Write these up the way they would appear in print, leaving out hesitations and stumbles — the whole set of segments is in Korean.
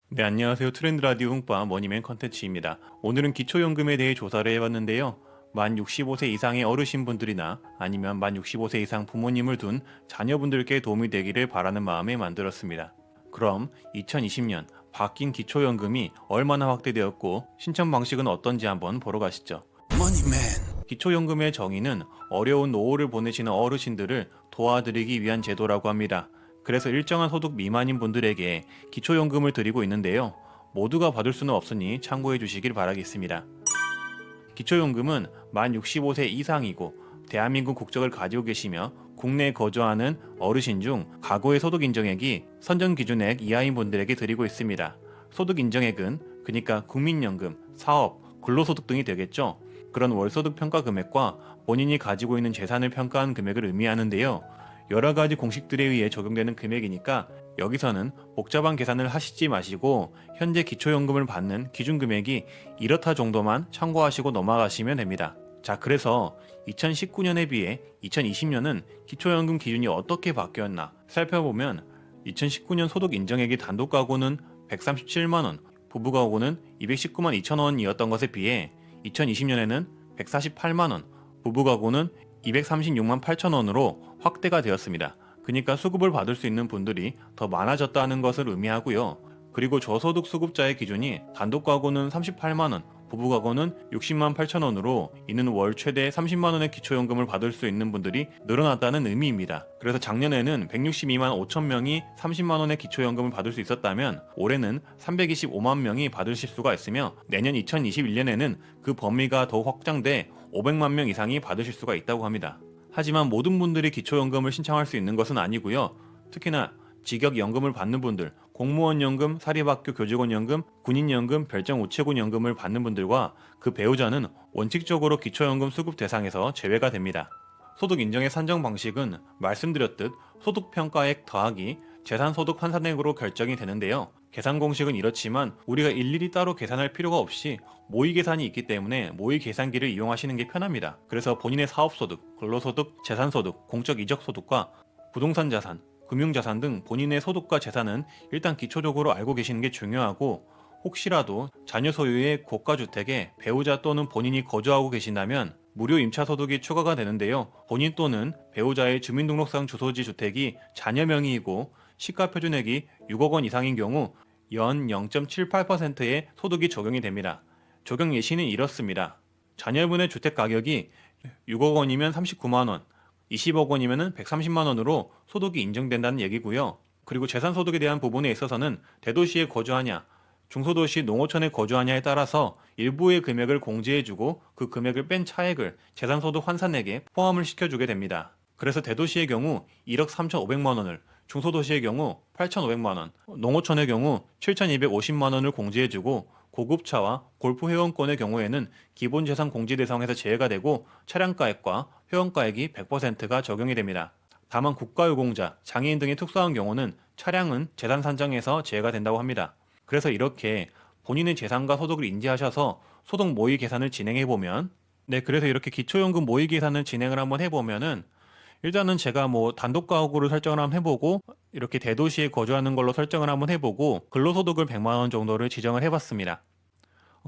네, 안녕하세요. 트렌드 라디오 홍빠 머니맨 컨텐츠입니다. 오늘은 기초연금에 대해 조사를 해봤는데요. 만 65세 이상의 어르신분들이나 아니면 만 65세 이상 부모님을 둔 자녀분들께 도움이 되기를 바라는 마음에 만들었습니다. 그럼 2020년 바뀐 기초연금이 얼마나 확대되었고 신청 방식은 어떤지 한번 보러 가시죠. 머니맨. 기초연금의 정의는 어려운 노후를 보내시는 어르신들을 도와드리기 위한 제도라고 합니다. 그래서 일정한 소득 미만인 분들에게 기초연금을 드리고 있는데요. 모두가 받을 수는 없으니 참고해 주시길 바라겠습니다. 기초연금은 만 65세 이상이고 대한민국 국적을 가지고 계시며 국내에 거주하는 어르신 중 과거의 소득 인정액이 선정 기준액 이하인 분들에게 드리고 있습니다. 소득 인정액은 그러니까 국민연금, 사업, 근로소득 등이 되겠죠. 그런 월소득 평가 금액과 본인이 가지고 있는 재산을 평가한 금액을 의미하는데요. 여러 가지 공식들에 의해 적용되는 금액이니까 여기서는 복잡한 계산을 하시지 마시고 현재 기초연금을 받는 기준 금액이 이렇다 정도만 참고하시고 넘어가시면 됩니다. 자, 그래서 2019년에 비해 2020년은 기초연금 기준이 어떻게 바뀌었나 살펴보면 2019년 소득 인정액이 단독 가구는 137만원, 부부 가구는 219만 2천원이었던 것에 비해 2020년에는 148만원, 부부 가구는 236만 8천원으로 확대가 되었습니다. 그러니까 수급을 받을 수 있는 분들이 더 많아졌다는 것을 의미하고요. 그리고 저소득 수급자의 기준이 단독 가구는 38만원, 부부 가구는 60만 8천원으로 이는 월 최대 30만원의 기초연금을 받을 수 있는 분들이 늘어났다는 의미입니다. 그래서 작년에는 162만 5천 명이 30만원의 기초연금을 받을 수 있었다면 올해는 325만 명이 받으실 수가 있으며 내년 2021년에는 그 범위가 더 확장돼 500만 명 이상이 받으실 수가 있다고 합니다. 하지만 모든 분들이 기초연금을 신청할 수 있는 것은 아니고요. 특히나 직역연금을 받는 분들, 공무원연금, 사립학교 교직원연금, 군인연금, 별정우체국연금을 받는 분들과 그 배우자는 원칙적으로 기초연금 수급 대상에서 제외가 됩니다. 소득 인정의 산정 방식은 말씀드렸듯 소득평가액 더하기 재산소득 환산액으로 결정이 되는데요. 계산 공식은 이렇지만 우리가 일일이 따로 계산할 필요가 없이 모의 계산이 있기 때문에 모의 계산기를 이용하시는 게 편합니다. 그래서 본인의 사업소득, 근로소득, 재산소득, 공적이적소득과 부동산 자산, 금융자산 등 본인의 소득과 재산은 일단 기초적으로 알고 계시는 게 중요하고 혹시라도 자녀 소유의 고가주택에 배우자 또는 본인이 거주하고 계신다면 무료 임차소득이 추가가 되는데요. 본인 또는 배우자의 주민등록상 주소지 주택이 자녀 명의이고 시가표준액이 6억 원 이상인 경우 연 0.78%의 소득이 적용이 됩니다. 적용 예시는 이렇습니다. 자녀분의 주택 가격이 6억 원이면 39만 원, 20억 원이면 130만 원으로 소득이 인정된다는 얘기고요. 그리고 재산소득에 대한 부분에 있어서는 대도시에 거주하냐, 중소도시 농어촌에 거주하냐에 따라서 일부의 금액을 공제해주고 그 금액을 뺀 차액을 재산소득 환산액에 포함을 시켜주게 됩니다. 그래서 대도시의 경우 1억 3,500만 원을, 중소도시의 경우 8,500만 원, 농어촌의 경우 7,250만 원을 공제해주고 고급차와 골프 회원권의 경우에는 기본재산 공제 대상에서 제외가 되고 차량가액과 회원가액이 100%가 적용이 됩니다. 다만 국가유공자, 장애인 등의 특수한 경우는 차량은 재산 산정에서 제외가 된다고 합니다. 그래서 이렇게 본인의 재산과 소득을 인지하셔서 소득 모의 계산을 진행해보면 그래서 이렇게 기초연금 모의 계산을 진행을 한번 해보면은 일단은 제가 단독 가구를 설정을 한번 해보고 이렇게 대도시에 거주하는 걸로 설정을 한번 해보고 근로소득을 100만 원 정도를 지정을 해봤습니다.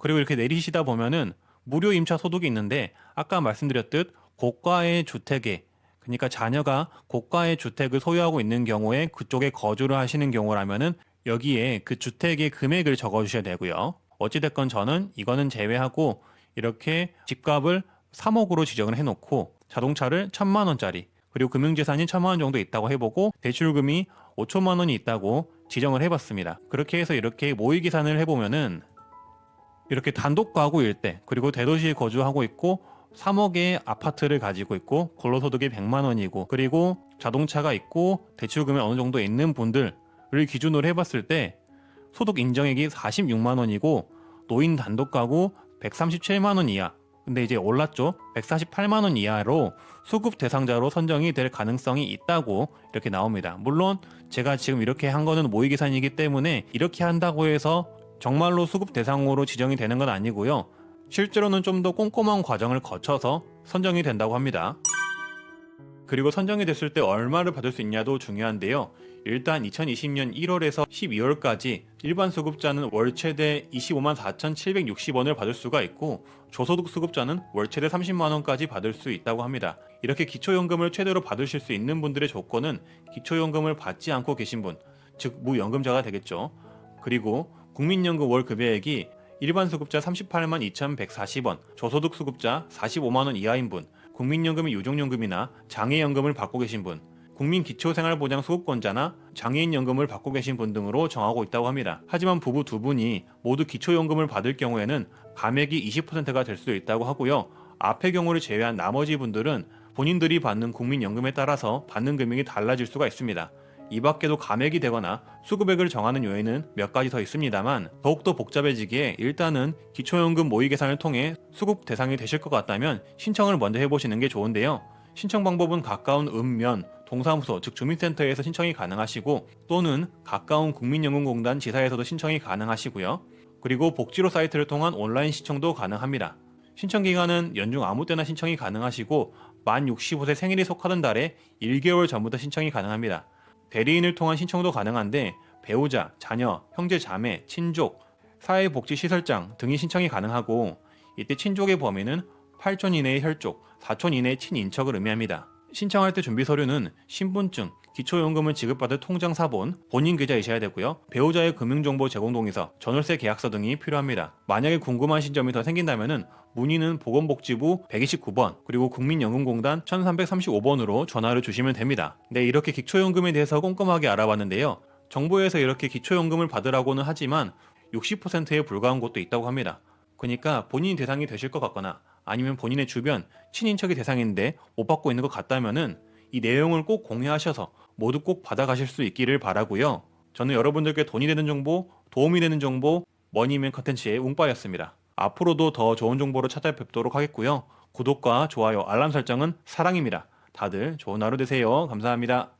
그리고 이렇게 내리시다 보면은 무료 임차 소득이 있는데 아까 말씀드렸듯 고가의 주택에 그러니까 자녀가 고가의 주택을 소유하고 있는 경우에 그쪽에 거주를 하시는 경우라면은 여기에 그 주택의 금액을 적어주셔야 되고요. 어찌됐건 저는 이거는 제외하고 이렇게 집값을 3억으로 지정을 해놓고 자동차를 1,000만 원짜리 그리고 금융재산이 1,000만 원 정도 있다고 해보고 대출금이 5천만 원이 있다고 지정을 해봤습니다. 그렇게 해서 이렇게 모의 계산을 해보면은 이렇게 단독 가구일 때 그리고 대도시에 거주하고 있고 3억의 아파트를 가지고 있고 근로소득이 100만 원이고 그리고 자동차가 있고 대출금이 어느 정도 있는 분들을 기준으로 해봤을 때 소득 인정액이 46만 원이고 노인 단독 가구 137만 원 이하 근데 이제 올랐죠. 148만 원 이하로 수급 대상자로 선정이 될 가능성이 있다고 이렇게 나옵니다. 물론 제가 지금 이렇게 한 거는 모의 계산이기 때문에 이렇게 한다고 해서 정말로 수급 대상으로 지정이 되는 건 아니고요. 실제로는 좀 더 꼼꼼한 과정을 거쳐서 선정이 된다고 합니다. 그리고 선정이 됐을 때 얼마를 받을 수 있냐도 중요한데요. 일단 2020년 1월에서 12월까지 일반 수급자는 월 최대 25만 4,760원을 받을 수가 있고 저소득 수급자는 월 최대 30만 원까지 받을 수 있다고 합니다. 이렇게 기초연금을 최대로 받으실 수 있는 분들의 조건은 기초연금을 받지 않고 계신 분, 즉 무연금자가 되겠죠. 그리고 국민연금 월 급여액이 일반 수급자 38만 2,140원, 저소득 수급자 45만 원 이하인 분, 국민연금의 유족연금이나 장애연금을 받고 계신 분, 국민기초생활보장 수급권자나 장애인연금을 받고 계신 분 등으로 정하고 있다고 합니다. 하지만 부부 두 분이 모두 기초연금을 받을 경우에는 감액이 20%가 될 수도 있다고 하고요. 앞의 경우를 제외한 나머지 분들은 본인들이 받는 국민연금에 따라서 받는 금액이 달라질 수가 있습니다. 이 밖에도 감액이 되거나 수급액을 정하는 요인은 몇 가지 더 있습니다만 더욱더 복잡해지기에 일단은 기초연금 모의 계산을 통해 수급 대상이 되실 것 같다면 신청을 먼저 해보시는 게 좋은데요. 신청 방법은 가까운 읍면, 동사무소 즉 주민센터에서 신청이 가능하시고 또는 가까운 국민연금공단 지사에서도 신청이 가능하시고요. 그리고 복지로 사이트를 통한 온라인 신청도 가능합니다. 신청 기간은 연중 아무 때나 신청이 가능하시고 만 65세 생일이 속하던 달에 1개월 전부터 신청이 가능합니다. 대리인을 통한 신청도 가능한데 배우자, 자녀, 형제, 자매, 친족, 사회복지시설장 등이 신청이 가능하고 이때 친족의 범위는 8촌 이내의 혈족, 4촌 이내의 친인척을 의미합니다. 신청할 때 준비 서류는 신분증, 기초연금을 지급받을 통장 사본, 본인 계좌이셔야 되고요. 배우자의 금융정보 제공 동의서, 전월세 계약서 등이 필요합니다. 만약에 궁금하신 점이 더 생긴다면 문의는 보건복지부 129번 그리고 국민연금공단 1335번으로 전화를 주시면 됩니다. 네, 이렇게 기초연금에 대해서 꼼꼼하게 알아봤는데요. 정부에서 이렇게 기초연금을 받으라고는 하지만 60%에 불과한 곳도 있다고 합니다. 그러니까 본인이 대상이 되실 것 같거나 아니면 본인의 주변 친인척이 대상인데 못 받고 있는 것 같다면은 이 내용을 꼭 공유하셔서 모두 꼭 받아가실 수 있기를 바라고요. 저는 여러분들께 돈이 되는 정보, 도움이 되는 정보, 머니맨 컨텐츠의 웅빠였습니다. 앞으로도 더 좋은 정보로 찾아뵙도록 하겠고요. 구독과 좋아요, 알람 설정은 사랑입니다. 다들 좋은 하루 되세요. 감사합니다.